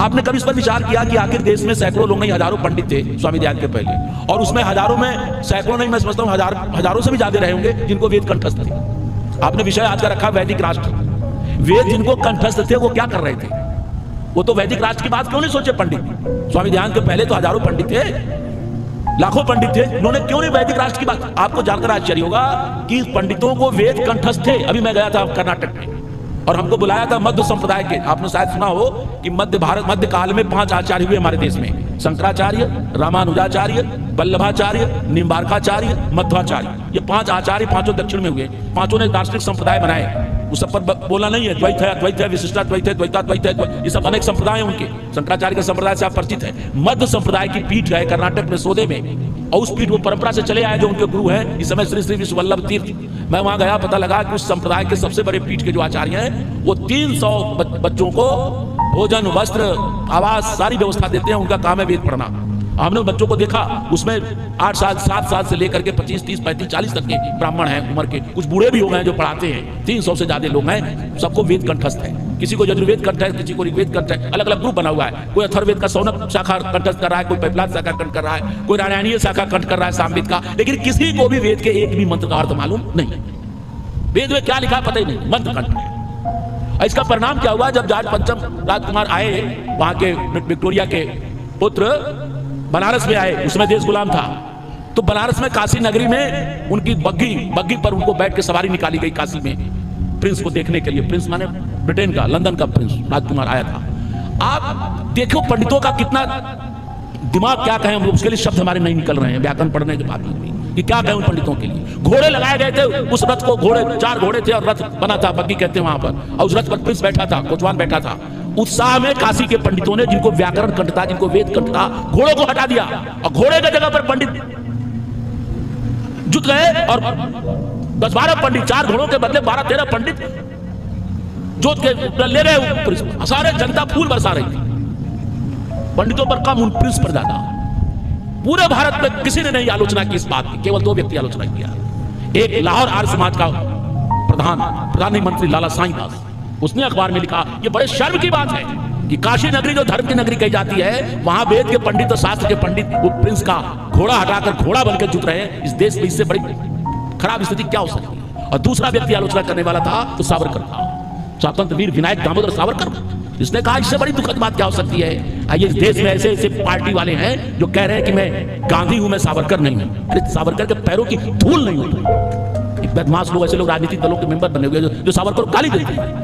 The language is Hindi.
आपने कभी इस पर विचार किया कि आखिर देश में सैकड़ों लोग नहीं हजारों पंडित थे स्वामी दयानंद के पहले, और उसमें हजारों में सैकड़ों नहीं, मैं समझता हूं हजारों से भी ज्यादा रहे होंगे जिनको वेद कंठस्थ थे। आपने विषय आज का रखा वैदिक राष्ट्र। वेद जिनको कंठस्थ थे वो क्या कर रहे थे? वो तो वैदिक राष्ट्र की बात क्यों नहीं सोचे पंडित? स्वामी दयानंद के पहले तो हजारों पंडित थे, लाखों पंडित थे, उन्होंने क्यों नहीं वैदिक राष्ट्र की बात? आपको जानकर आश्चर्य होगा कि पंडितों को वेद कंठस्थ थे। अभी मैं गया था कर्नाटक में और हमको बुलाया था मध्य संप्रदाय के। आपने शायद सुना हो कि मध्य काल में 5 आचार्य हुए हमारे देश में, शंकराचार्य, रामानुजाचार्य, वल्लभाचार्य, निम्बार्काचार्य, मध्वाचार्य। ये 5 आचार्य पांचों दक्षिण में हुए। पांचों ने दार्शनिक संप्रदाय बनाए। उस सब पर बोला नहीं है, द्वैत है, अद्वैत है, विशिष्टाद्वैत है, द्वैताद्वैत है, ये सब अनेक संप्रदाय हैं उनके। शंकराचार्य के संप्रदाय से आप परिचित है। मध्य संप्रदाय की पीठ है कर्नाटक में सोदे में, और उस पीठ वो परंपरा से चले आए जो उनके गुरु हैं इस समय श्री श्री विश्व वल्लभ तीर्थ। मैं वहां गया, पता लगा कि उस संप्रदाय के सबसे बड़े पीठ के जो आचार्य हैं वो 300 बच्चों को भोजन, वस्त्र, आवास सारी व्यवस्था देते हैं। उनका काम है वेद पढ़ना। हमने बच्चों को देखा, उसमें 8 साल 7 साल से लेकर के 25, 30, 35, 40 तक के ब्राह्मण हैं उम्र के, कुछ बूढ़े भी हो गए जो पढ़ाते हैं। 300 से ज्यादा लोग हैं, सबको वेद कंठस्थ है। किसी को यजुर्वेद कंठ है, किसी को ऋग्वेद कंठ है, अलग अलग ग्रुप बना हुआ है। कोई अथर्ववेद का सौनक शाखा कंठस्थ कर रहा है, कोई पैपलाद शाखा कंठ कर रहा है, कोई नारायणीय शाखा कंठ कर रहा है सामवेद का, लेकिन किसी को भी वेद के एक भी मंत्र का अर्थ मालूम नहीं। वेद में क्या लिखा है पता ही नहीं, मंत्र कंठ है। इसका परिणाम क्या हुआ? जब जहाज पंचम राजकुमार आए, वहां के विक्टोरिया के पुत्र बनारस में आए, उसमें देश गुलाम था, तो बनारस में काशी नगरी में उनकी बग्घी पर उनको बैठ के सवारी निकाली गई काशी में, प्रिंस को देखने के लिए। प्रिंस माने ब्रिटेन का, लंदन का प्रिंस राजकुमार आया था। आप देखो पंडितों का कितना दिमाग, क्या कहें, उसके लिए शब्द हमारे नहीं निकल रहे हैं व्याकरण पढ़ने के बाद भी कि क्या कहें उन पंडितों के लिए। घोड़े लगाए गए थे, उस रथ को घोड़े, 4 घोड़े थे और रथ बना था, बग्घी कहते हैं वहां पर, और उस रथ पर प्रिंस बैठा था, कोचवान बैठा था। उत्साह में काशी के पंडितों ने, जिनको व्याकरण कंठ था, जिनको वेद कंठ था, घोड़ों को हटा दिया और घोड़े की जगह पर पंडित जुट गए और 10-12 पंडित, 4 घोड़ों के बदले 12-13 पंडित जोत के ले गए। सारे जनता फूल बरसा रही थी, पंडितों पर कम, उन प्रिंस पर ज्यादा। पूरे भारत में किसी ने नहीं आलोचना की इस बात की, केवल 2 व्यक्ति आलोचना किया। एक लाहौर आर्य समाज का प्रधानमंत्री लाला साईं दास, उसने अखबार में लिखा, ये बड़े शर्म की बात है कि काशी नगरी जो धर्म की नगरी कही जाती है, वहां वेद के पंडित और शास्त्र के पंडित वो प्रिंस का घोड़ा हटाकर घोड़ा बनकर जुट रहे हैं। इस देश में इससे बड़ी खराब स्थिति क्या हो सकती है? और दूसरा व्यक्ति आलोचना करने वाला था तो सावरकर था, स्वतंत्र वीर विनायक दामोदर सावरकर। इसने कहा इससे बड़ी दुखद बात क्या हो सकती है? आइए, इस देश में ऐसे ऐसे पार्टी वाले हैं जो कह रहे हैं कि मैं गांधी हूं, मैं सावरकर नहीं हूं। अरे सावरकर के पैरों की धूल नहीं होती। बदमाश लोग, ऐसे लोग राजनीतिक दलों के मेंबर बने हुए जो सावरकर को गाली देते हैं।